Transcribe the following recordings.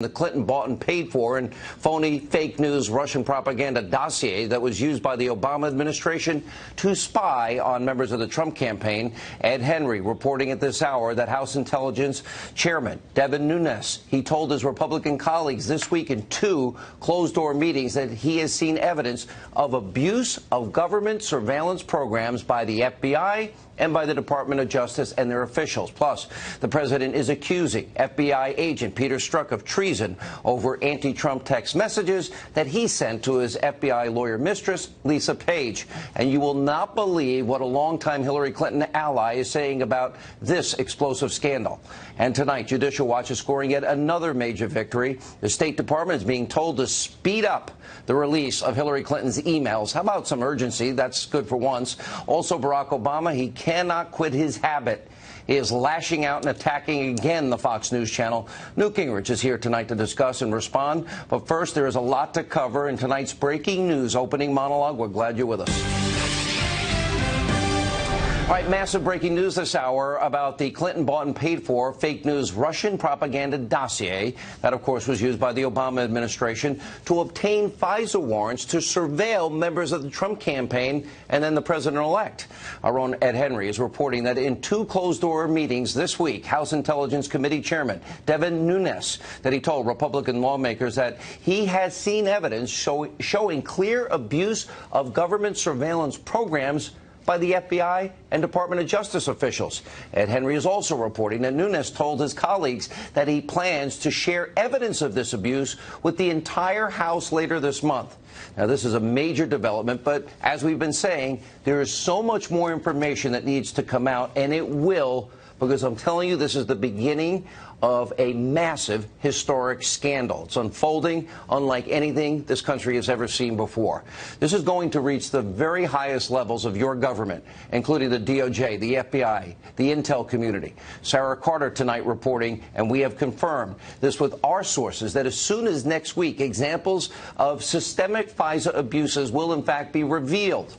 The Clinton bought and paid for and phony fake news Russian propaganda dossier that was used by the Obama administration to spy on members of the Trump campaign. Ed Henry reporting at this hour that House Intelligence Chairman Devin Nunes, he told his Republican colleagues this week in two closed-door meetings that he has seen evidence of abuse of government surveillance programs by the FBI and by the Department of Justice and their officials. Plus, the president is accusing FBI agent Peter Strzok of treason over anti-Trump text messages that he sent to his FBI lawyer mistress, Lisa Page. And you will not believe what a longtime Hillary Clinton ally is saying about this explosive scandal. And tonight, Judicial Watch is scoring yet another major victory. The State Department is being told to speed up the release of Hillary Clinton's emails. How about some urgency? That's good for once. Also, Barack Obama, he cannot quit his habit. He is lashing out and attacking again the Fox News channel. Newt Gingrich is here tonight to discuss and respond. But first, there is a lot to cover in tonight's breaking news opening monologue. We're glad you're with us. All right, massive breaking news this hour about the Clinton bought and paid for fake news Russian propaganda dossier that, of course, was used by the Obama administration to obtain FISA warrants to surveil members of the Trump campaign and then the president-elect. Our own Ed Henry is reporting that in two closed-door meetings this week, House Intelligence Committee Chairman Devin Nunes, that he told Republican lawmakers that he has seen evidence showing clear abuse of government surveillance programs by the FBI and Department of Justice officials. Ed Henry is also reporting that Nunes told his colleagues that he plans to share evidence of this abuse with the entire House later this month. Now, this is a major development, but as we've been saying, there is so much more information that needs to come out, and it will, because I'm telling you, this is the beginning of a massive historic scandal. It's unfolding unlike anything this country has ever seen before. This is going to reach the very highest levels of your government, including the DOJ, the FBI, the intel community. Sarah Carter tonight reporting, and we have confirmed this with our sources, that as soon as next week, examples of systemic FISA abuses will in fact be revealed.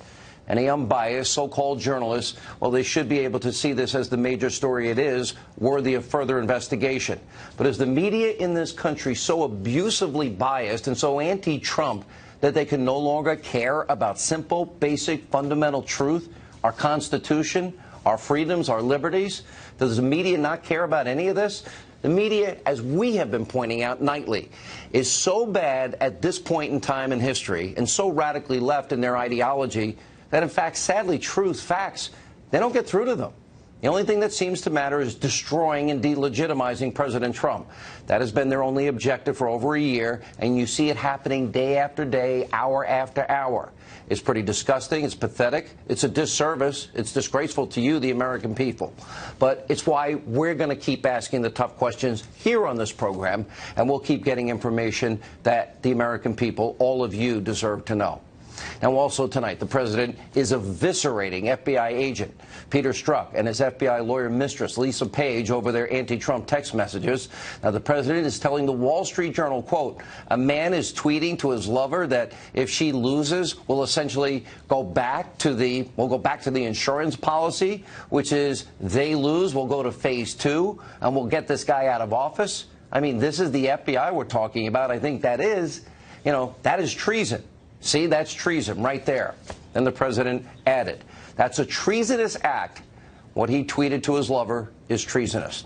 Any unbiased so-called journalists, well, they should be able to see this as the major story it is, worthy of further investigation. But is the media in this country so abusively biased and so anti-Trump that they can no longer care about simple, basic, fundamental truth, our Constitution, our freedoms, our liberties? Does the media not care about any of this? The media, as we have been pointing out nightly, is so bad at this point in time in history and so radically left in their ideology that, in fact, sadly, truth, facts, they don't get through to them. The only thing that seems to matter is destroying and delegitimizing President Trump. That has been their only objective for over a year, and you see it happening day after day, hour after hour. It's pretty disgusting. It's pathetic. It's a disservice. It's disgraceful to you, the American people. But it's why we're going to keep asking the tough questions here on this program, and we'll keep getting information that the American people, all of you, deserve to know. Now, also tonight, the president is eviscerating FBI agent Peter Strzok and his FBI lawyer mistress, Lisa Page, over their anti-Trump text messages. Now, the president is telling the Wall Street Journal, quote, a man is tweeting to his lover that if she loses, we'll essentially go back to the insurance policy, which is they lose, we'll go to phase 2, and we'll get this guy out of office. I mean, this is the FBI we're talking about. I think that is, that is treason. See, that's treason right there. Then the president added, that's a treasonous act. What he tweeted to his lover is treasonous.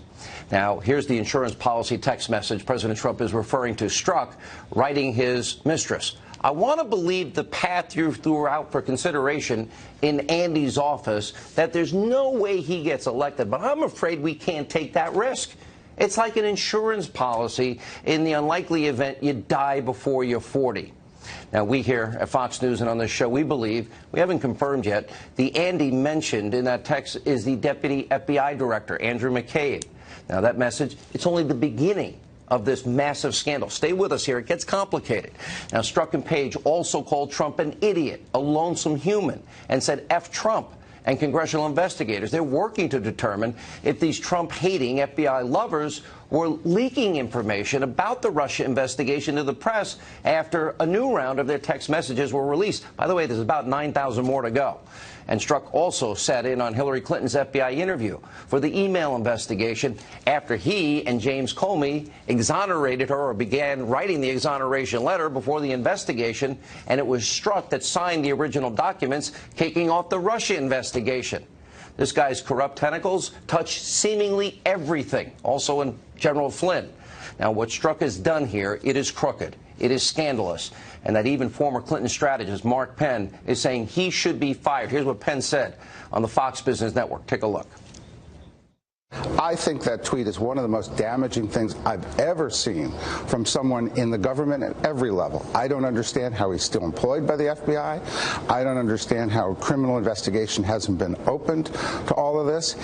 Now, here's the insurance policy text message President Trump is referring to Strzok, writing his mistress. I want to believe the path you threw out for consideration in Andy's office, that there's no way he gets elected, but I'm afraid we can't take that risk. It's like an insurance policy in the unlikely event you die before you're 40. Now, we here at Fox News and on this show, we believe, we haven't confirmed yet, the Andy mentioned in that text is the Deputy FBI Director, Andrew McCabe. Now, that message, it's only the beginning of this massive scandal. Stay with us here. It gets complicated. Now, Strzok and Page also called Trump an idiot, a lonesome human, and said F Trump. And congressional investigators, they're working to determine if these Trump-hating FBI lovers were leaking information about the Russia investigation to the press after a new round of their text messages were released. By the way, there's about 9,000 more to go. And Strzok also sat in on Hillary Clinton's FBI interview for the email investigation after he and James Comey exonerated her, or began writing the exoneration letter before the investigation, and it was Strzok that signed the original documents kicking off the Russia investigation. This guy's corrupt tentacles touch seemingly everything, also in General Flynn. Now, what Strzok has done here, it is crooked. It is scandalous. And that even former Clinton strategist Mark Penn is saying he should be fired. Here's what Penn said on the Fox Business Network. Take a look. I think that tweet is one of the most damaging things I've ever seen from someone in the government at every level. I don't understand how he's still employed by the FBI. I don't understand how a criminal investigation hasn't been opened to all of this.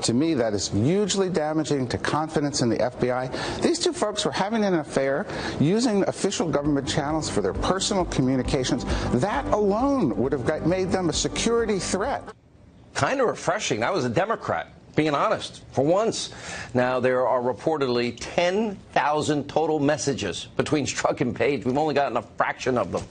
To me, that is hugely damaging to confidence in the FBI. These two folks were having an affair, using official government channels for their personal communications. That alone would have made them a security threat. Kind of refreshing. That was a Democrat, being honest, for once. Now, there are reportedly 10,000 total messages between Strzok and Page. We've only gotten a fraction of them.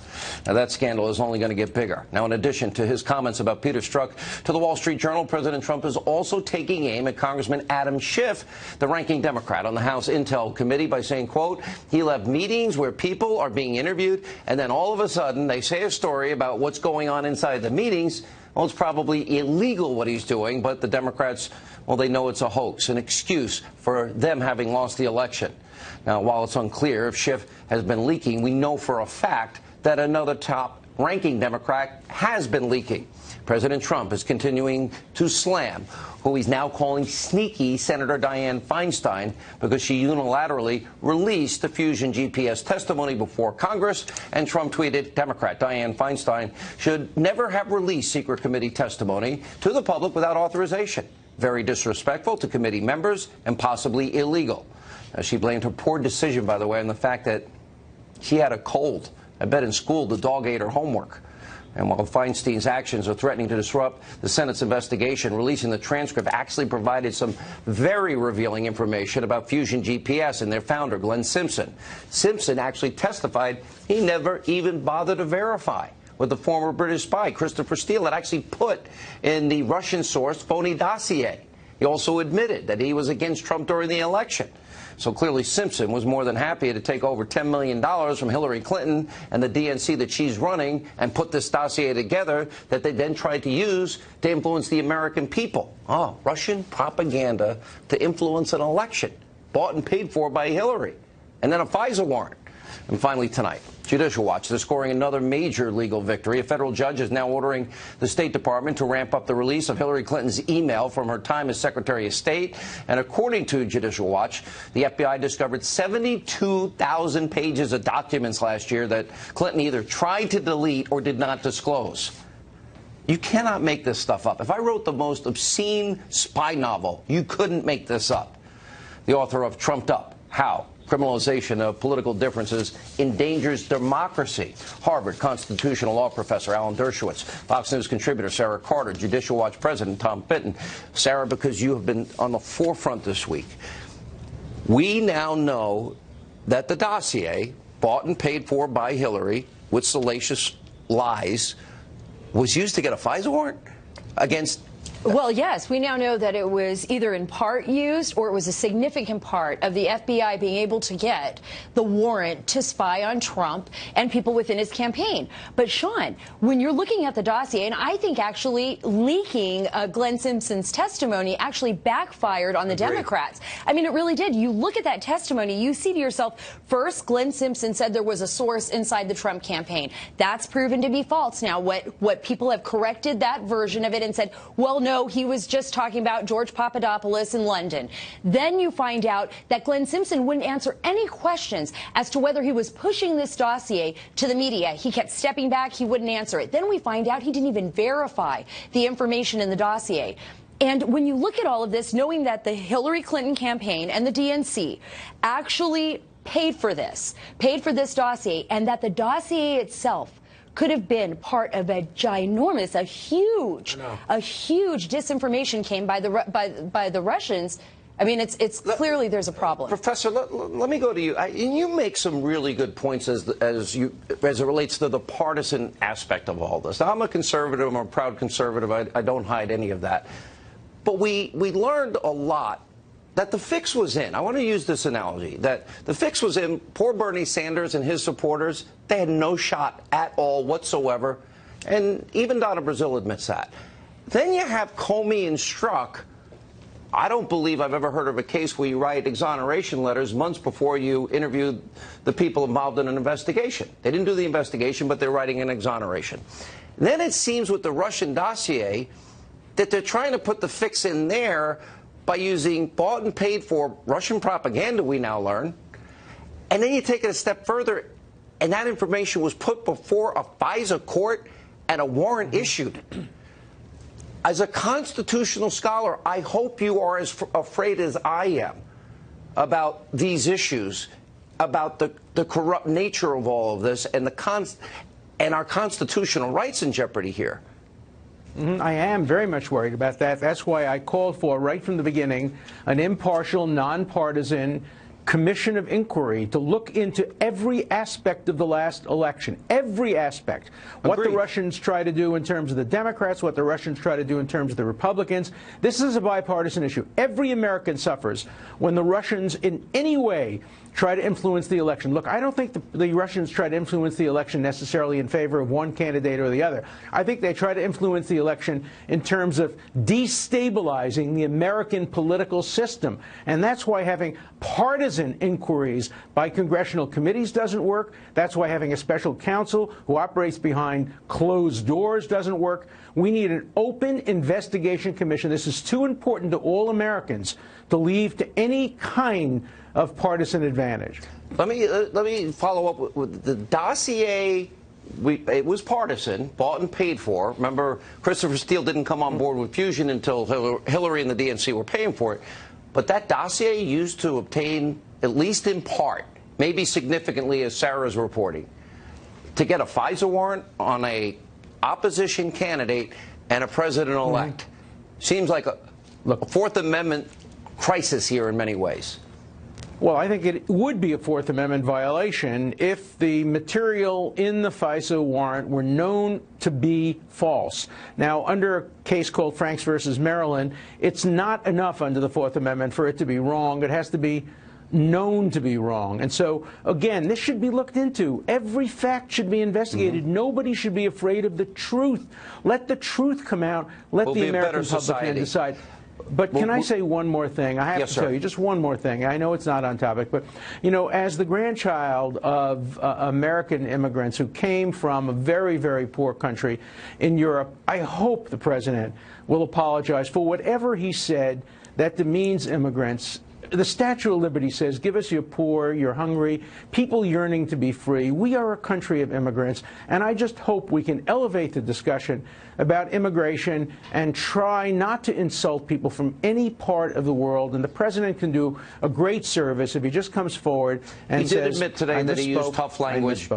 Now, that scandal is only going to get bigger. Now, in addition to his comments about Peter Strzok to the Wall Street Journal, President Trump is also taking aim at Congressman Adam Schiff, the ranking Democrat on the House Intel Committee, by saying, quote, he left meetings where people are being interviewed, and then all of a sudden they say a story about what's going on inside the meetings. Well, it's probably illegal what he's doing, but the Democrats, well, they know it's a hoax, an excuse for them having lost the election. Now, while it's unclear if Schiff has been leaking, we know for a fact that another top-ranking Democrat has been leaking. President Trump is continuing to slam who he's now calling sneaky Senator Dianne Feinstein because she unilaterally released the Fusion GPS testimony before Congress. And Trump tweeted, Democrat Dianne Feinstein should never have released secret committee testimony to the public without authorization. Very disrespectful to committee members and possibly illegal. Now, she blamed her poor decision, by the way, on the fact that she had a cold. I bet in school the dog ate her homework. And while Feinstein's actions are threatening to disrupt the Senate's investigation, releasing the transcript actually provided some very revealing information about Fusion GPS and their founder, Glenn Simpson. Simpson actually testified he never even bothered to verify what the former British spy, Christopher Steele, had actually put in the Russian-sourced phony dossier. He also admitted that he was against Trump during the election. So clearly Simpson was more than happy to take over $10 million from Hillary Clinton and the DNC that she's running and put this dossier together that they then tried to use to influence the American people. Oh, Russian propaganda to influence an election bought and paid for by Hillary. And then a FISA warrant. And finally tonight, Judicial Watch, they're scoring another major legal victory. A federal judge is now ordering the State Department to ramp up the release of Hillary Clinton's email from her time as Secretary of State. And according to Judicial Watch, the FBI discovered 72,000 pages of documents last year that Clinton either tried to delete or did not disclose. You cannot make this stuff up. If I wrote the most obscene spy novel, you couldn't make this up. The author of Trumped Up, How Criminalization of Political Differences Endangers Democracy. Harvard constitutional law professor Alan Dershowitz, Fox News contributor Sarah Carter, Judicial Watch president Tom Fitton. Sarah, because you have been on the forefront this week, we now know that the dossier, bought and paid for by Hillary with salacious lies, was used to get a FISA warrant against. Well, yes, we now know that it was either in part used or it was a significant part of the FBI being able to get the warrant to spy on Trump and people within his campaign. But, Sean, when you're looking at the dossier, and I think actually leaking Glenn Simpson's testimony actually backfired on the Democrats. I mean, it really did. You look at that testimony, you see to yourself, first, Glenn Simpson said there was a source inside the Trump campaign. That's proven to be false. Now, what people have corrected that version of it and said, well, no, he was just talking about George Papadopoulos in London. Then you find out that Glenn Simpson wouldn't answer any questions as to whether he was pushing this dossier to the media. He kept stepping back. He wouldn't answer it. Then we find out he didn't even verify the information in the dossier. And when you look at all of this, knowing that the Hillary Clinton campaign and the DNC actually paid for this dossier, and that the dossier itself could have been part of a huge disinformation came by the Russians. I mean, it's clearly there's a problem. Professor, let me go to you. You make some really good points as it relates to the partisan aspect of all this. Now, I'm a conservative. I'm a proud conservative. I don't hide any of that. But we learned a lot that the fix was in. I want to use this analogy, that the fix was in. Poor Bernie Sanders and his supporters, they had no shot at all whatsoever. And even Donna Brazile admits that. Then you have Comey and Strzok. I don't believe I've ever heard of a case where you write exoneration letters months before you interview the people involved in an investigation. They didn't do the investigation, but they're writing an exoneration. Then it seems with the Russian dossier that they're trying to put the fix in there by using bought and paid for Russian propaganda, we now learn. And then you take it a step further, and that information was put before a FISA court and a warrant issued. As a constitutional scholar, I hope you are as afraid as I am about these issues, about the corrupt nature of all of this, and our constitutional rights in jeopardy here. I am very much worried about that. That's why I called for, right from the beginning, an impartial, nonpartisan commission of inquiry to look into every aspect of the last election, every aspect. What the Russians try to do in terms of the Democrats, what the Russians try to do in terms of the Republicans. This is a bipartisan issue. Every American suffers when the Russians in any way try to influence the election. Look, I don't think the Russians try to influence the election necessarily in favor of one candidate or the other. I think they try to influence the election in terms of destabilizing the American political system. And that's why having partisan inquiries by congressional committees doesn't work. That's why having a special counsel who operates behind closed doors doesn't work. We need an open investigation commission. This is too important to all Americans to leave to any kind of partisan advantage. Let me follow up with the dossier. It was partisan, bought and paid for. Remember, Christopher Steele didn't come on board with Fusion until Hillary and the DNC were paying for it. But that dossier used to obtain, at least in part, maybe significantly, as Sarah's reporting, to get a FISA warrant on a opposition candidate and a president-elect. Seems like a Fourth Amendment crisis here in many ways. Well, I think it would be a Fourth Amendment violation if the material in the FISA warrant were known to be false. Now, under a case called Franks versus Maryland, it's not enough under the Fourth Amendment for it to be wrong. It has to be known to be wrong. And so, again, this should be looked into. Every fact should be investigated. Nobody should be afraid of the truth. Let the truth come out. Let the American public decide. But can I say one more thing? I have to tell you just one more thing. I know it's not on topic, but, you know, as the grandchild of American immigrants who came from a very, very poor country in Europe, I hope the president will apologize for whatever he said that demeans immigrants. The Statue of Liberty says, give us your poor, your hungry, people yearning to be free. We are a country of immigrants, and I just hope we can elevate the discussion about immigration and try not to insult people from any part of the world. And the president can do a great service if he just comes forward and says, he did admit today that he used tough language.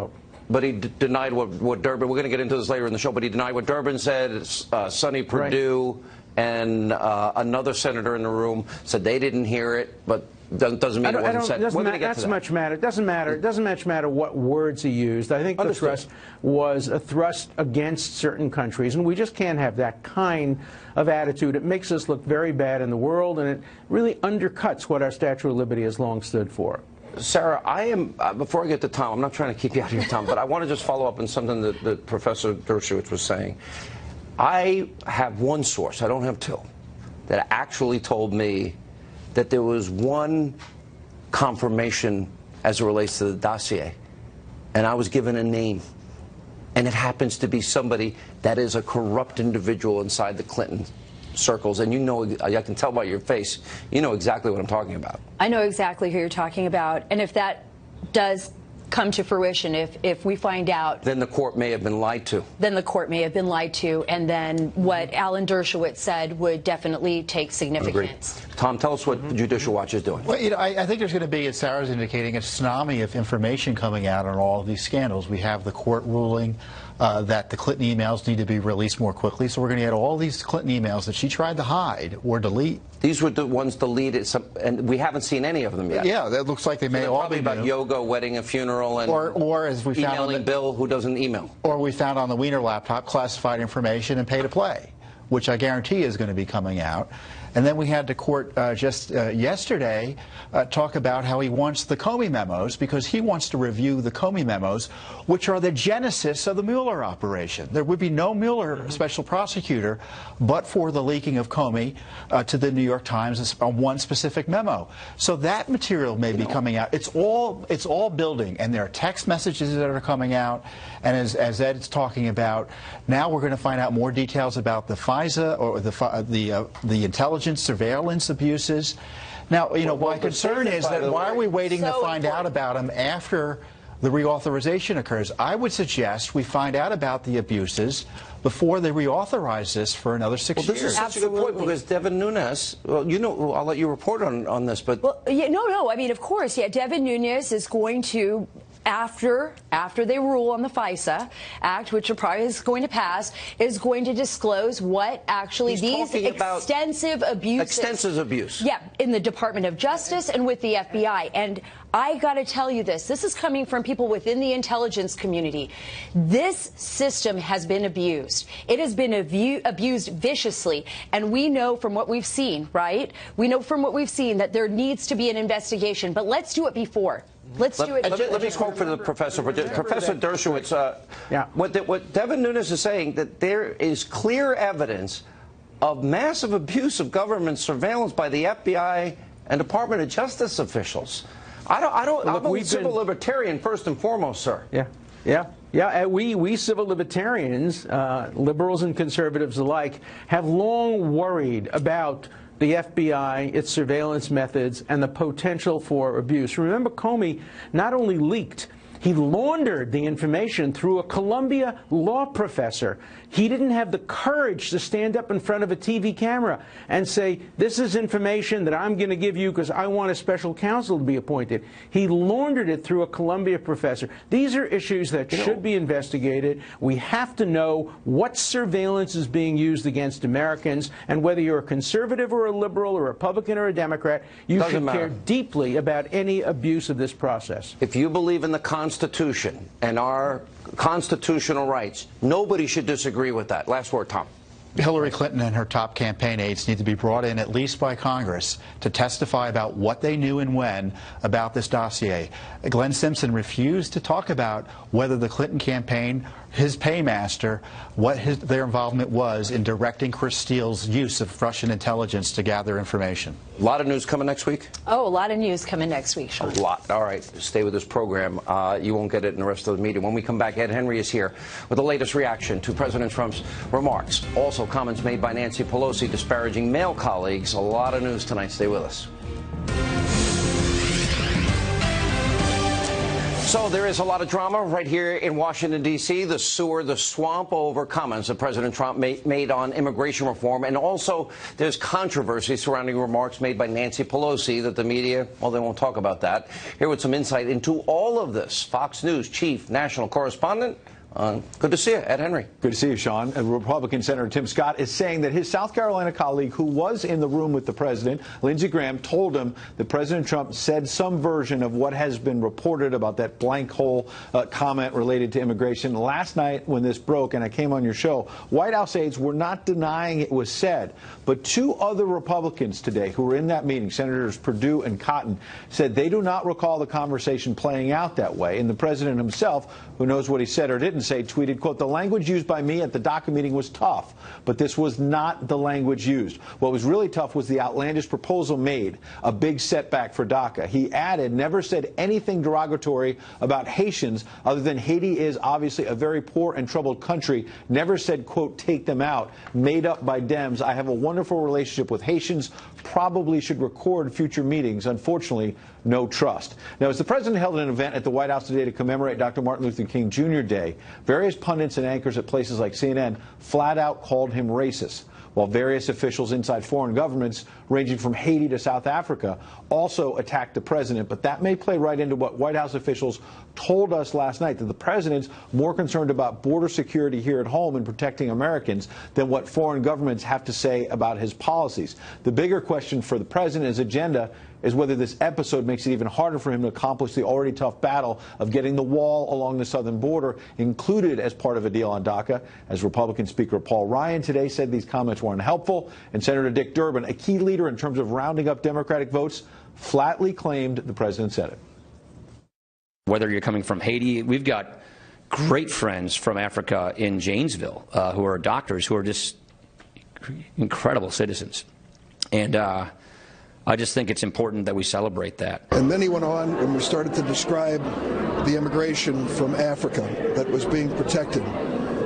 But he denied what Durbin, we're going to get into this later in the show, but he denied what Durbin said, Sonny Perdue, and another senator in the room said they didn't hear it, but doesn't mean it wasn't said. Doesn't much matter. It doesn't matter. It doesn't much matter what words he used. I think the thrust was a thrust against certain countries, and we just can't have that kind of attitude. It makes us look very bad in the world, and it really undercuts what our Statue of Liberty has long stood for. Sarah, I am, before I get to Tom, I'm not trying to keep you out of your time, but I want to just follow up on something that Professor Dershowitz was saying. I have one source, I don't have two, that actually told me that there was one confirmation as it relates to the dossier, and I was given a name, and it happens to be somebody that is a corrupt individual inside the Clinton circles, and you know, I can tell by your face, you know exactly what I'm talking about. I know exactly who you're talking about, and if that does come to fruition, if we find out, then the court may have been lied to. Then the court may have been lied to, and then what Alan Dershowitz said would definitely take significance. Agreed. Tom, tell us what the Judicial Watch is doing. Well, you know, I think there's going to be, as Sarah's indicating, a tsunami of information coming out on all of these scandals. We have the court ruling that the Clinton emails need to be released more quickly, so we're going to get all these Clinton emails that she tried to hide or delete. These were the ones deleted, and we haven't seen any of them yet. Yeah, that looks like they may all probably be about new. yoga, wedding, and funeral, and or as we found emailing Bill, who doesn't email. Or we found on the Wiener laptop classified information and pay to play, which I guarantee is going to be coming out. And then we had the court just yesterday talk about how he wants the Comey memos, because he wants to review the Comey memos, which are the genesis of the Mueller operation. There would be no Mueller special prosecutor but for the leaking of Comey to the New York Times on one specific memo. So that material may be coming out. It's all building, and there are text messages that are coming out. And as Ed's talking about, now we're going to find out more details about the FISA, or the intelligence surveillance abuses. Now, my concern is that why are we waiting to find out about them after the reauthorization occurs? I would suggest we find out about the abuses before they reauthorize this for another 6 years. This is such a good point, because Devin Nunes, well, I'll let you report on this, but... Well, yeah, no, I mean, of course, yeah, Devin Nunes is going to, after they rule on the FISA Act, which probably is going to pass, is going to disclose what actually these extensive abuse. Yeah, in the Department of Justice and with the FBI. And I got to tell you this is coming from people within the intelligence community. This system has been abused. It has been abused viciously. And we know from what we've seen, right? We know from what we've seen that there needs to be an investigation. But let's do it before. Let's do it. Let me quote for the professor. Professor Dershowitz, what Devin Nunes is saying, that there is clear evidence of massive abuse of government surveillance by the FBI and Department of Justice officials. I'm a civil libertarian first and foremost, sir. Yeah. We civil libertarians, liberals and conservatives alike, have long worried about the FBI, its surveillance methods, and the potential for abuse. Remember, Comey not only leaked, he laundered the information through a Columbia law professor. He didn't have the courage to stand up in front of a TV camera and say, this is information that I'm going to give you because I want a special counsel to be appointed. He laundered it through a Columbia professor. These are issues that should be investigated. We have to know what surveillance is being used against Americans, and whether you're a conservative or a liberal, or a Republican or a Democrat, you should care deeply about any abuse of this process. If you believe in the Constitution and our constitutional rights, nobody should disagree with that. Last word, Tom. Hillary Clinton and her top campaign aides need to be brought in, at least by Congress, to testify about what they knew and when about this dossier. Glenn Simpson refused to talk about whether the Clinton campaign, his paymaster, what their involvement was in directing Chris Steele's use of Russian intelligence to gather information. A lot of news coming next week? Oh, a lot of news coming next week, Sean. A lot. All right. Stay with this program. You won't get it in the rest of the meeting. When we come back, Ed Henry is here with the latest reaction to President Trump's remarks. Also, comments made by Nancy Pelosi disparaging male colleagues. A lot of news tonight. Stay with us. So there is a lot of drama right here in Washington, D.C., the sewer, the swamp over comments that President Trump made on immigration reform. And also there's controversy surrounding remarks made by Nancy Pelosi that the media, well, they won't talk about that. Here with some insight into all of this, Fox News chief national correspondent. Good to see you, Ed Henry. Good to see you, Sean. Republican Senator Tim Scott is saying that his South Carolina colleague, who was in the room with the president, Lindsey Graham, told him that President Trump said some version of what has been reported about that blank hole comment related to immigration. Last night, when this broke, and I came on your show, White House aides were not denying it was said, but two other Republicans today who were in that meeting, Senators Perdue and Cotton, said they do not recall the conversation playing out that way. And the president himself, who knows what he said or didn't say, tweeted, quote, "The language used by me at the DACA meeting was tough, but this was not the language used. What was really tough was the outlandish proposal made, a big setback for DACA." He added, never said anything derogatory about Haitians other than Haiti is obviously a very poor and troubled country. Never said, quote, "take them out," made up by Dems. I have a wonderful relationship with Haitians, probably should record future meetings. Unfortunately, no trust. Now, as the president held an event at the White House today to commemorate Dr. Martin Luther King Jr. Day, Various pundits and anchors at places like CNN flat out called him racist, while various officials inside foreign governments, ranging from Haiti to South Africa, also attacked the president. But that may play right into what White House officials told us last night, that the president's more concerned about border security here at home and protecting Americans than what foreign governments have to say about his policies. The bigger question for the president, his agenda, is whether this episode makes it even harder for him to accomplish the already tough battle of getting the wall along the southern border included as part of a deal on DACA. As Republican Speaker Paul Ryan today said these comments were unhelpful, and Senator Dick Durbin, a key leader in terms of rounding up Democratic votes, flatly claimed the president said it. Whether you're coming from Haiti, we've got great friends from Africa in Janesville who are doctors who are just incredible citizens. And I just think it's important that we celebrate that. And then he went on and we started to describe the immigration from Africa that was being protected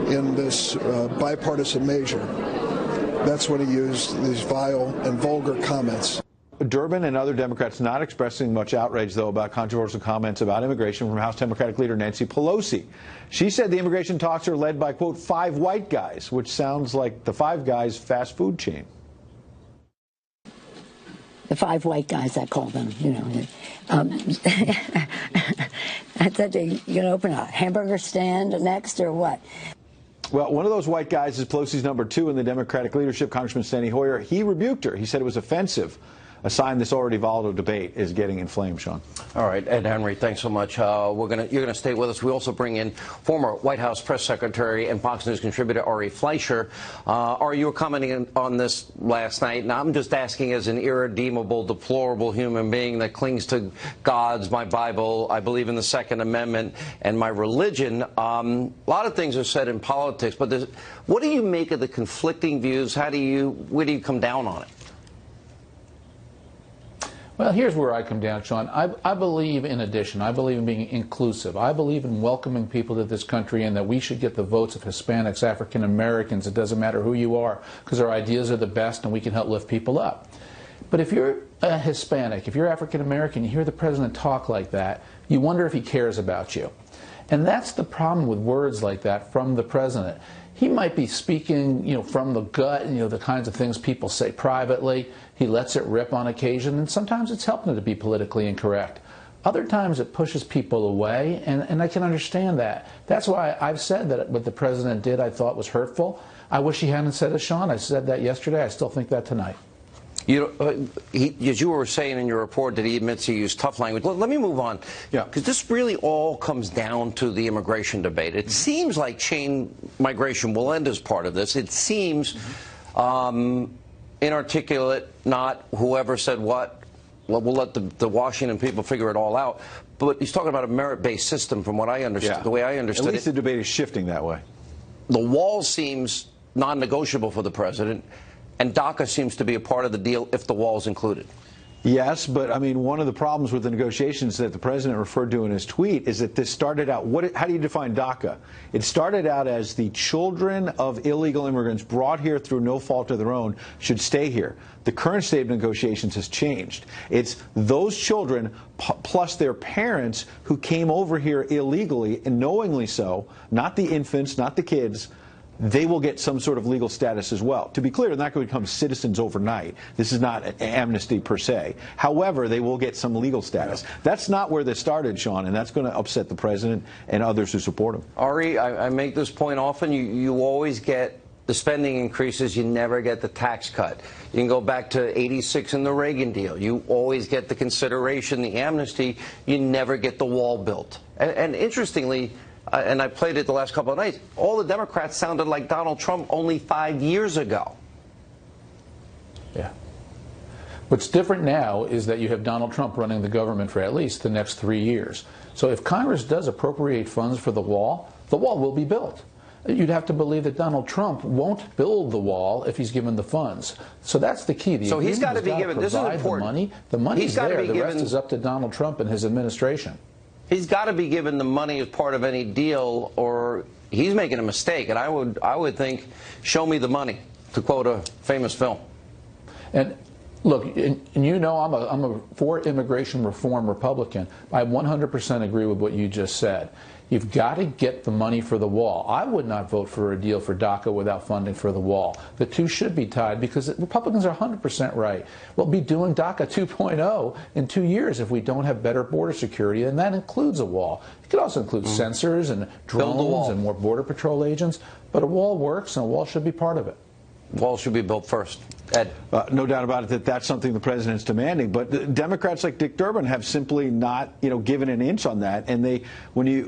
in this bipartisan measure. That's when he used these vile and vulgar comments. Durbin and other Democrats not expressing much outrage, though, about controversial comments about immigration from House Democratic leader Nancy Pelosi. She said the immigration talks are led by, quote, 5 white guys, which sounds like the Five Guys fast food chain. The 5 white guys, I call them, you know. I said, you going to open a hamburger stand next or what? Well, one of those white guys is Pelosi's number 2 in the Democratic leadership, Congressman Steny Hoyer. He rebuked her. He said it was offensive. A sign this already volatile debate is getting inflamed, Sean. All right, Ed Henry, thanks so much. You're gonna stay with us. We also bring in former White House press secretary and Fox News contributor Ari Fleischer. Ari, you were commenting on this last night, and I'm just asking, as an irredeemable, deplorable human being that clings to God's, my Bible, I believe in the Second Amendment, and my religion. A lot of things are said in politics, but what do you make of the conflicting views? Where do you come down on it? Well, here's where I come down, Sean. I believe in addition. I believe in being inclusive. I believe in welcoming people to this country and that we should get the votes of Hispanics, African Americans. It doesn't matter who you are, because our ideas are the best and we can help lift people up. But if you're a Hispanic, if you're African American, you hear the president talk like that, you wonder if he cares about you. And that's the problem with words like that from the president. He might be speaking, from the gut, the kinds of things people say privately. He lets it rip on occasion, and sometimes it's helping him to be politically incorrect. Other times it pushes people away, and I can understand that. That's why I've said that what the president did I thought was hurtful. I wish he hadn't said it, Sean. I said that yesterday. I still think that tonight. As you were saying in your report that he admits he used tough language. Let me move on, because this really all comes down to the immigration debate. It seems like chain migration will end as part of this. It seems inarticulate, not whoever said what. Well, we'll let the Washington people figure it all out. But he's talking about a merit-based system, from what I understand, the way I understood it. At least the debate is shifting that way. The wall seems non-negotiable for the president, and DACA seems to be a part of the deal if the wall is included. Yes, but I mean, one of the problems with the negotiations that the president referred to in his tweet is that this started out, how do you define DACA? It started out as the children of illegal immigrants brought here through no fault of their own should stay here. The current state of negotiations has changed. It's those children plus their parents who came over here illegally, and knowingly so, not the infants, not the kids. They will get some sort of legal status as well. To be clear, they're not going to become citizens overnight. This is not an amnesty per se. However, they will get some legal status. That's not where this started, Sean, and that's going to upset the president and others who support him. Ari, I make this point often. You always get the spending increases. You never get the tax cut. You can go back to '86 in the Reagan deal. You always get the consideration, the amnesty. You never get the wall built. And interestingly, and I played it the last couple of nights, all the Democrats sounded like Donald Trump only 5 years ago. Yeah. What's different now is that you have Donald Trump running the government for at least the next 3 years. So if Congress does appropriate funds for the wall will be built. You'd have to believe that Donald Trump won't build the wall if he's given the funds. So that's the key. So he's got to be given, this is important. The money's there. The rest is up to Donald Trump and his administration. He's got to be given the money as part of any deal, or he's making a mistake. And I would think, show me the money, to quote a famous film. And Look, and you know I'm a for immigration reform Republican. I 100% agree with what you just said. You've got to get the money for the wall. I would not vote for a deal for DACA without funding for the wall. The two should be tied because Republicans are 100% right. We'll be doing DACA 2.0 in 2 years if we don't have better border security, and that includes a wall. It could also include sensors and drones and more Border Patrol agents, but a wall works and a wall should be part of it. Wall should be built first. Ed. No doubt about it that that's something the president's demanding. But Democrats like Dick Durbin have simply not, given an inch on that. And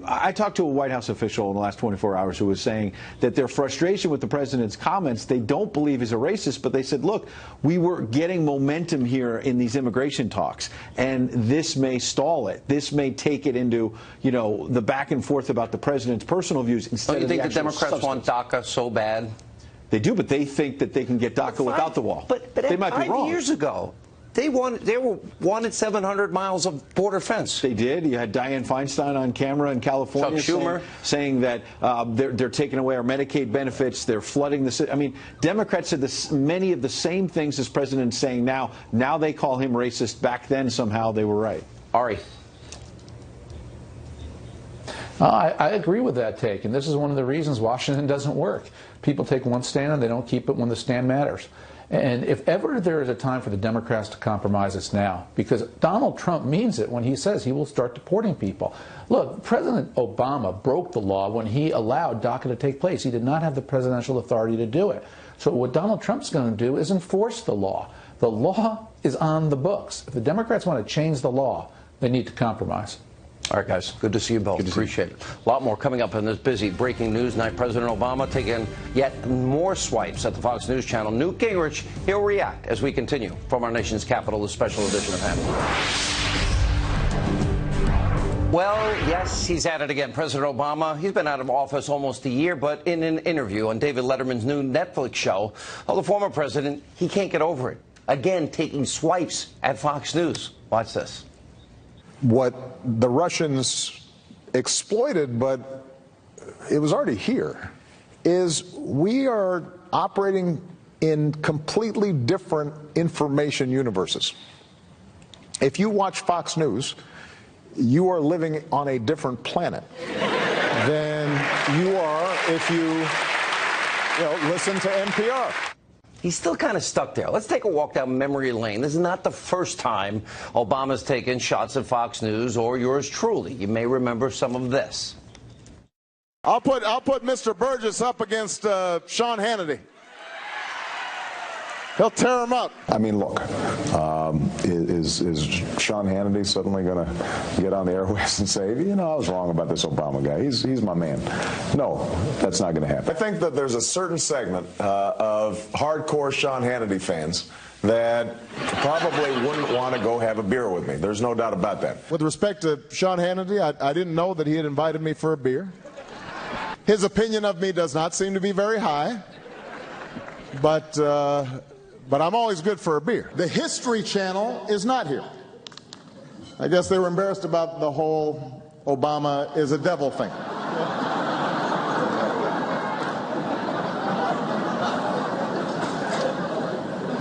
I talked to a White House official in the last 24 hours who was saying that their frustration with the president's comments, they don't believe is a racist, but they said, look, we were getting momentum here in these immigration talks, and this may stall it. This may take it into, the back and forth about the president's personal views instead of the actual Don't you think the Democrats want DACA so bad? They do, but they think that they can get DACA without the wall. But they might be wrong. 5 years ago, they wanted 700 miles of border fence. They did. You had Dianne Feinstein on camera in California saying that they're taking away our Medicaid benefits. They're flooding the city. I mean, Democrats said many of the same things as President's saying now. Now they call him racist. Back then, somehow, they were right. Ari. I agree with that take, and this is one of the reasons Washington doesn't work. People take one stand and they don't keep it when the stand matters. And if ever there is a time for the Democrats to compromise, it's now. Because Donald Trump means it when he says he will start deporting people. Look, President Obama broke the law when he allowed DACA to take place. He did not have the presidential authority to do it. So what Donald Trump's going to do is enforce the law. The law is on the books. If the Democrats want to change the law, they need to compromise. All right, guys. Good to see you both. Appreciate it. A lot more coming up in this busy breaking news night. President Obama taking yet more swipes at the Fox News channel. Newt Gingrich, he'll react as we continue from our nation's capital, the special edition of Hannity. Well, yes, he's at it again. President Obama, he's been out of office almost a year, but in an interview on David Letterman's new Netflix show, the former president, he can't get over it. Again, taking swipes at Fox News. Watch this. What the Russians exploited, but it was already here, is we are operating in completely different information universes. If you watch Fox News, you are living on a different planet than you are if you listen to NPR. He's still kind of stuck there. Let's take a walk down memory lane. This is not the first time Obama's taken shots at Fox News or yours truly. You may remember some of this. I'll put Mr. Burgess up against Sean Hannity. He'll tear him up. I mean, look, is Sean Hannity suddenly going to get on the airwaves and say, I was wrong about this Obama guy. He's my man. No, that's not going to happen. I think that there's a certain segment of hardcore Sean Hannity fans that probably wouldn't want to go have a beer with me. There's no doubt about that. With respect to Sean Hannity, I didn't know that he had invited me for a beer. His opinion of me does not seem to be very high, but I'm always good for a beer. The History Channel is not here. I guess they were embarrassed about the whole Obama is a devil thing.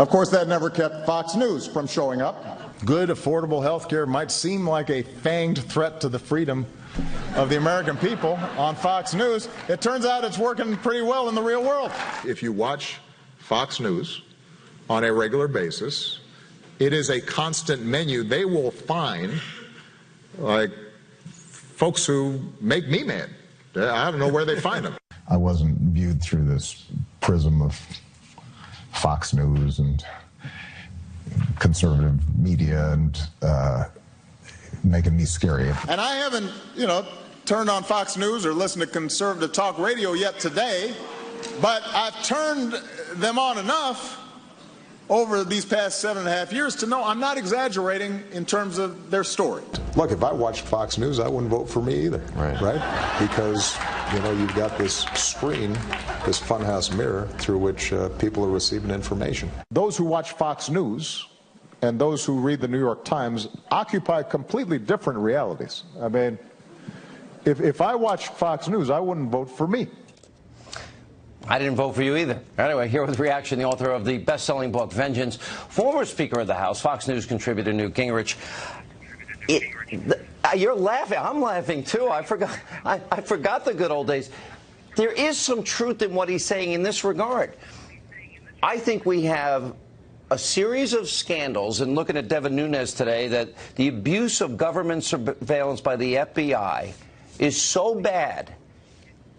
Of course, that never kept Fox News from showing up. Good, affordable health care might seem like a fanged threat to the freedom of the American people on Fox News. It turns out it's working pretty well in the real world. If you watch Fox News on a regular basis, it is a constant menu. They will find, like, folks who make me mad. I don't know where they find them. I wasn't viewed through this prism of Fox News and conservative media and making me scary. And I haven't, turned on Fox News or listened to conservative talk radio yet today, but I've turned them on enough over these past 7.5 years to know I'm not exaggerating in terms of their story. Look, if I watched Fox News, I wouldn't vote for me either, right? Because, you've got this screen, this funhouse mirror through which people are receiving information. Those who watch Fox News and those who read the New York Times occupy completely different realities. I mean, if I watched Fox News, I wouldn't vote for me. I didn't vote for you either. Anyway, here with reaction, the author of the best-selling book, Vengeance, former Speaker of the House, Fox News contributor Newt Gingrich. You're laughing. I'm laughing, too. I forgot the good old days. There is some truth in what he's saying in this regard. I think we have a series of scandals, and looking at Devin Nunes today, that the abuse of government surveillance by the FBI is so bad,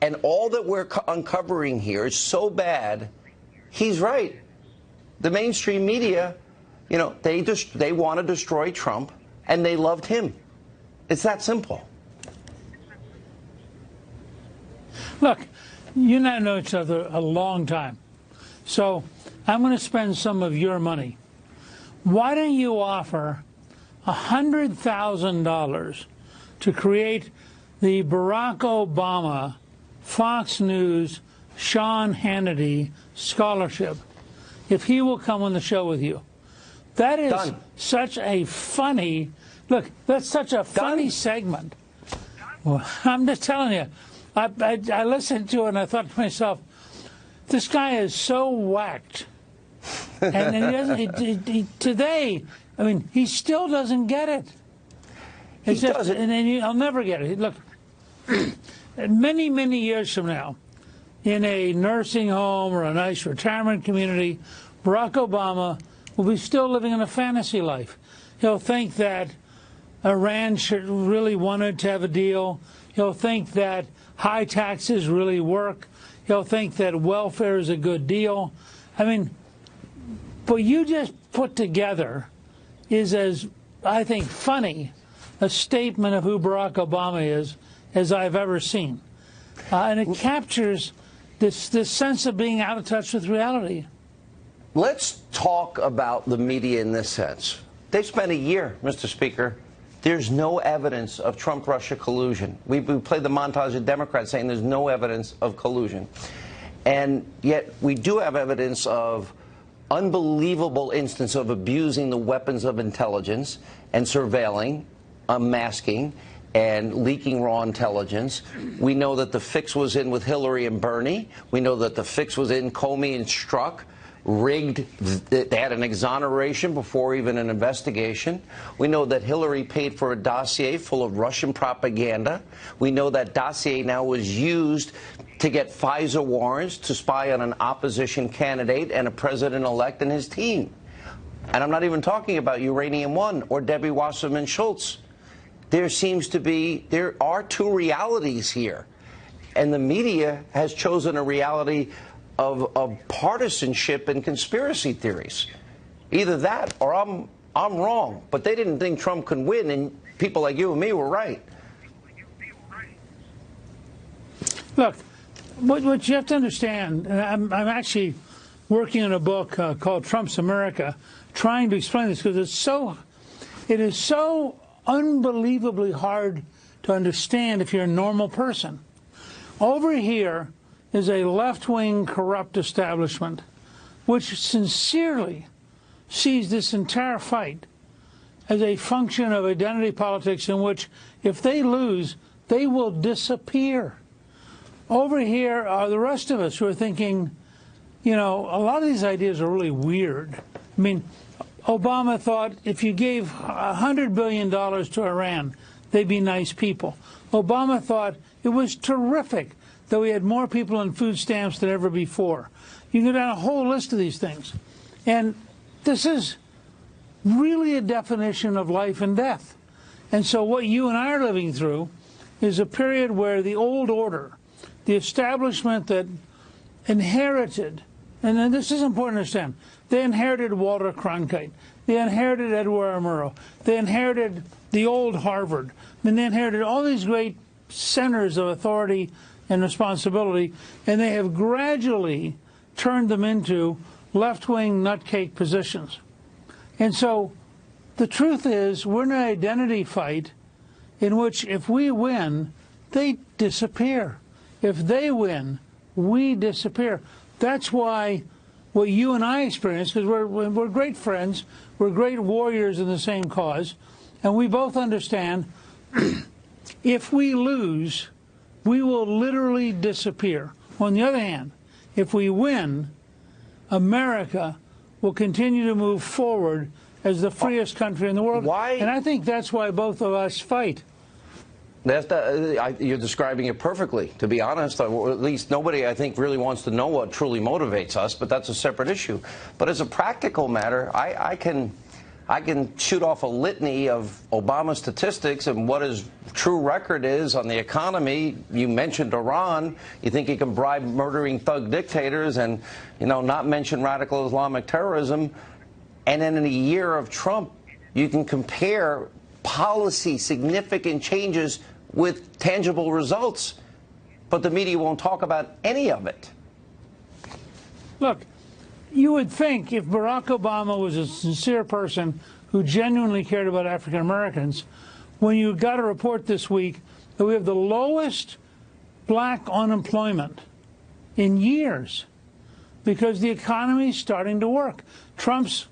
and all that we're uncovering here is so bad. He's right. The mainstream media, you know, they want to destroy Trump, and they loved him. It's that simple. Look, you and I know each other a long time, so I'm going to spend some of your money. Why don't you offer $100,000 to create the Barack Obama Fox News Sean Hannity Scholarship, if he will come on the show with you? That is Done. Such a funny, look, that's such a funny Done. Segment. Well, I'm just telling you, I listened to it and I thought to myself, this guy is so whacked. And he doesn't, today, I mean, he still doesn't get it. He doesn't. And then I'll never get it. Look, many, many years from now, in a nursing home or a nice retirement community, Barack Obama will be still living in a fantasy life. He'll think that Iran really wanted to have a deal. He'll think that high taxes really work. He'll think that welfare is a good deal. I mean, what you just put together is, as I think, funny a statement of who Barack Obama is as I've ever seen. And it captures this sense of being out of touch with reality. Let's talk about the media in this sense. They've spent a year, Mr. Speaker. There's no evidence of Trump-Russia collusion. We played the montage of Democrats saying there's no evidence of collusion. And yet we do have evidence of unbelievable instance of abusing the weapons of intelligence and surveilling, unmasking, and leaking raw intelligence. We know that the fix was in with Hillary and Bernie. We know that the fix was in Comey and Strzok. Rigged, they had an exoneration before even an investigation. We know that Hillary paid for a dossier full of Russian propaganda. We know that dossier now was used to get FISA warrants to spy on an opposition candidate and a president-elect and his team. And I'm not even talking about Uranium One or Debbie Wasserman Schultz. There are two realities here. And the media has chosen a reality of partisanship and conspiracy theories. Either that or I'm wrong. But they didn't think Trump could win, and people like you and me were right. Look, what you have to understand, and I'm actually working on a book called Trump's America, trying to explain this because it is so unbelievably hard to understand if you're a normal person. Over here is a left-wing corrupt establishment which sincerely sees this entire fight as a function of identity politics in which if they lose, they will disappear. Over here are the rest of us who are thinking, you know, a lot of these ideas are really weird. I mean, Obama thought if you gave $100 billion to Iran, they'd be nice people. Obama thought it was terrific that we had more people on food stamps than ever before. You can go down a whole list of these things. And this is really a definition of life and death. And so what you and I are living through is a period where the old order, the establishment that inherited, and then this is important to understand, they inherited Walter Cronkite, they inherited Edward R. Murrow, they inherited the old Harvard, and they inherited all these great centers of authority and responsibility, and they have gradually turned them into left-wing nutcake positions. And so the truth is we're in an identity fight in which if we win, they disappear. If they win, we disappear. That's why what you and I experience, because we're great friends, we're great warriors in the same cause, and we both understand if we lose, we will literally disappear. On the other hand, if we win, America will continue to move forward as the freest country in the world. Why? And I think that's why both of us fight. You're describing it perfectly, to be honest. Or at least nobody, I think, really wants to know what truly motivates us, but that's a separate issue. But as a practical matter, I can shoot off a litany of Obama statistics and what his true record is on the economy. You mentioned Iran. You think he can bribe murdering thug dictators and, not mention radical Islamic terrorism. And then in a year of Trump, you can compare policy significant changes with tangible results. But the media won't talk about any of it. Look, you would think if Barack Obama was a sincere person who genuinely cared about African Americans, when you got a report this week that we have the lowest black unemployment in years because the economy is starting to work. Trump's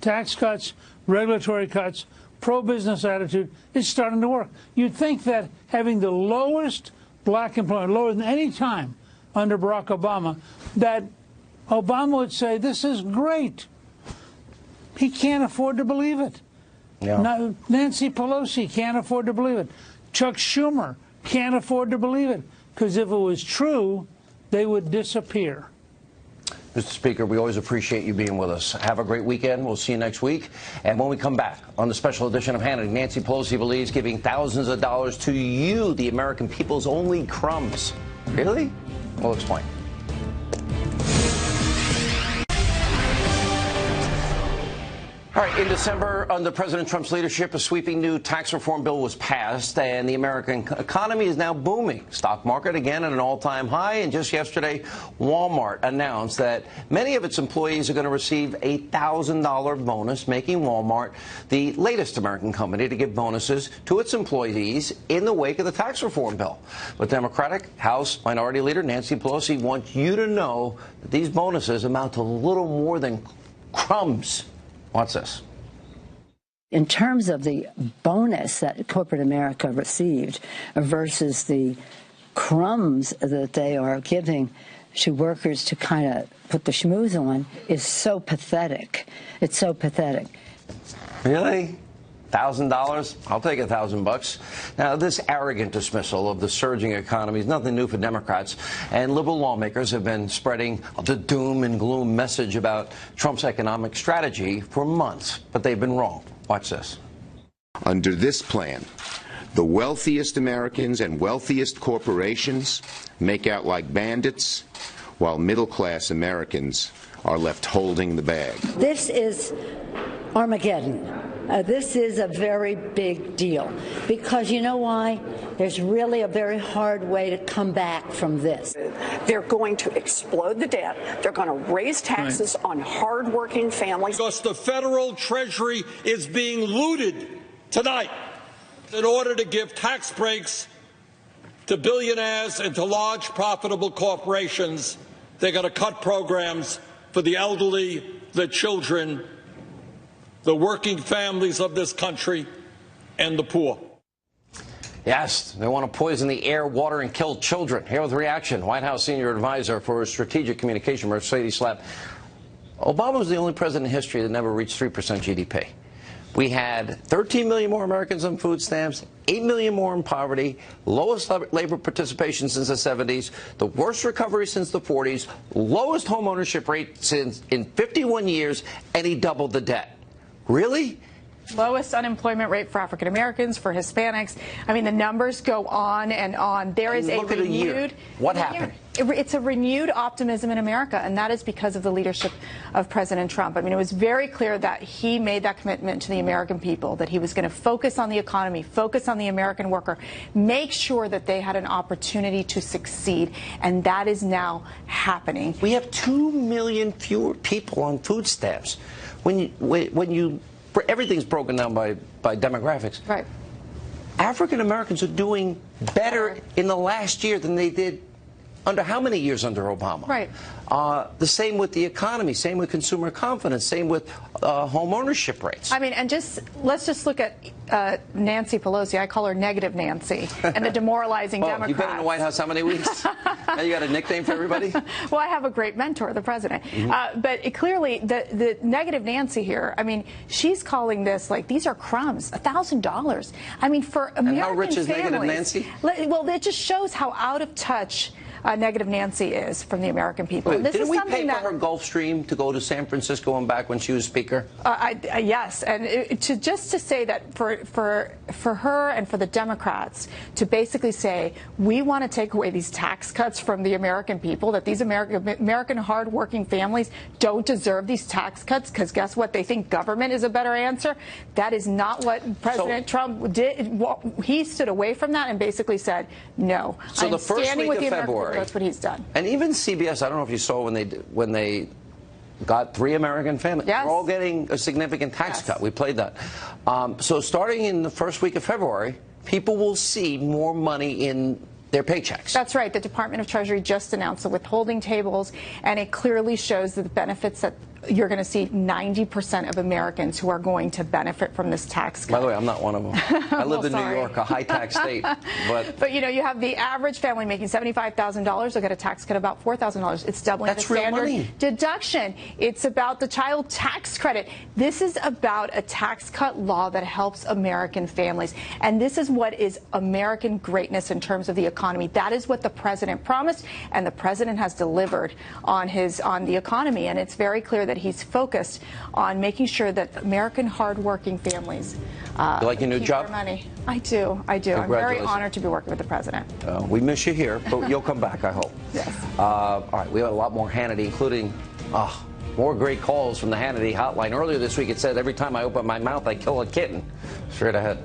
tax cuts, regulatory cuts, pro-business attitude is starting to work. You'd think that having the lowest black employment, lower than any time under Barack Obama, that Obama would say, this is great. He can't afford to believe it. Yeah. Nancy Pelosi can't afford to believe it. Chuck Schumer can't afford to believe it. Because if it was true, they would disappear. Mr. Speaker, we always appreciate you being with us. Have a great weekend. We'll see you next week. And when we come back on the special edition of Hannity, Nancy Pelosi believes giving thousands of dollars to you, the American people's only crumbs. Really? We'll explain. All right, in December, under President Trump's leadership, a sweeping new tax reform bill was passed, and the American economy is now booming. Stock market again at an all-time high, and just yesterday, Walmart announced that many of its employees are going to receive a $1,000 bonus, making Walmart the latest American company to give bonuses to its employees in the wake of the tax reform bill. But Democratic House Minority Leader Nancy Pelosi wants you to know that these bonuses amount to little more than crumbs. Watch this. In terms of the bonus that corporate America received versus the crumbs that they are giving to workers to kind of put the schmooze on is so pathetic. It's so pathetic. Really? $1,000? I'll take $1,000. Now, this arrogant dismissal of the surging economy is nothing new for Democrats, and liberal lawmakers have been spreading the doom and gloom message about Trump's economic strategy for months, but they've been wrong. Watch this. Under this plan, the wealthiest Americans and wealthiest corporations make out like bandits, while middle-class Americans are left holding the bag. This is Armageddon. This is a very big deal because you know why? There's really a very hard way to come back from this. They're going to explode the debt. They're going to raise taxes on hardworking families. Because the federal treasury is being looted tonight in order to give tax breaks to billionaires and to large profitable corporations. They're going to cut programs for the elderly, the children, the working families of this country, and the poor. Yes, they want to poison the air, water, and kill children. Here with reaction, White House senior advisor for strategic communication, Mercedes Schlapp. Obama was the only president in history that never reached 3% GDP. We had 13 million more Americans on food stamps, 8 million more in poverty, lowest labor participation since the 70s, the worst recovery since the 40s, lowest home ownership rate since in 51 years, and he doubled the debt. Really? Lowest unemployment rate for African Americans, for Hispanics. I mean, the numbers go on and on. There is a renewed. What happened? It's a renewed optimism in America, and that is because of the leadership of President Trump. I mean, it was very clear that he made that commitment to the American people, that he was going to focus on the economy, focus on the American worker, make sure that they had an opportunity to succeed, and that is now happening. We have 2 million fewer people on food stamps. Everything's broken down by demographics. Right. African Americans are doing better in the last year than they did under how many years under Obama? Right. The same with the economy, same with consumer confidence, same with home ownership rates. I mean, and let's just look at Nancy Pelosi. I call her Negative Nancy, and the demoralizing Democrats. You've been in the White House how many weeks? Now you got a nickname for everybody? Well, I have a great mentor, the president. But clearly, the Negative Nancy here, I mean, she's calling this like, these are crumbs, $1,000. I mean, for American and how rich is families, Negative Nancy? Well, it just shows how out of touch Negative Nancy is from the American people. Wait, didn't we pay for that her Gulfstream to go to San Francisco and back when she was Speaker? Yes, and just to say that for her and for the Democrats to basically say we want to take away these tax cuts from the American people, that these American hardworking families don't deserve these tax cuts because guess what? They think government is a better answer. That is not what President Trump did. He stood away from that and basically said, no, so I'm standing with the American people. February, that's what he's done. And even CBS, I don't know if you saw when they got 3 American families. Yes. We're all getting a significant tax cut. We played that. So starting in the first week of February, people will see more money in their paychecks. That's right. The Department of Treasury just announced the withholding tables, and it clearly shows the benefits that you're going to see 90% of Americans who are going to benefit from this tax cut. By the way, I'm not one of them. I live in New York, a high-tax state. But you know, you have the average family making $75,000. They'll get a tax cut of about $4,000. It's doubling the standard deduction. It's about the child tax credit. This is about a tax cut law that helps American families. And this is what is American greatness in terms of the economy. That is what the president promised, and the president has delivered on the economy. And it's very clear that he's focused on making sure that American hardworking families you like your new keep job? their money. I do. I'm very honored to be working with the president. We miss you here, but you'll come back, I hope. Yes. All right, we have a lot more Hannity, including more great calls from the Hannity hotline. Earlier this week, it said every time I open my mouth, I kill a kitten. Straight ahead.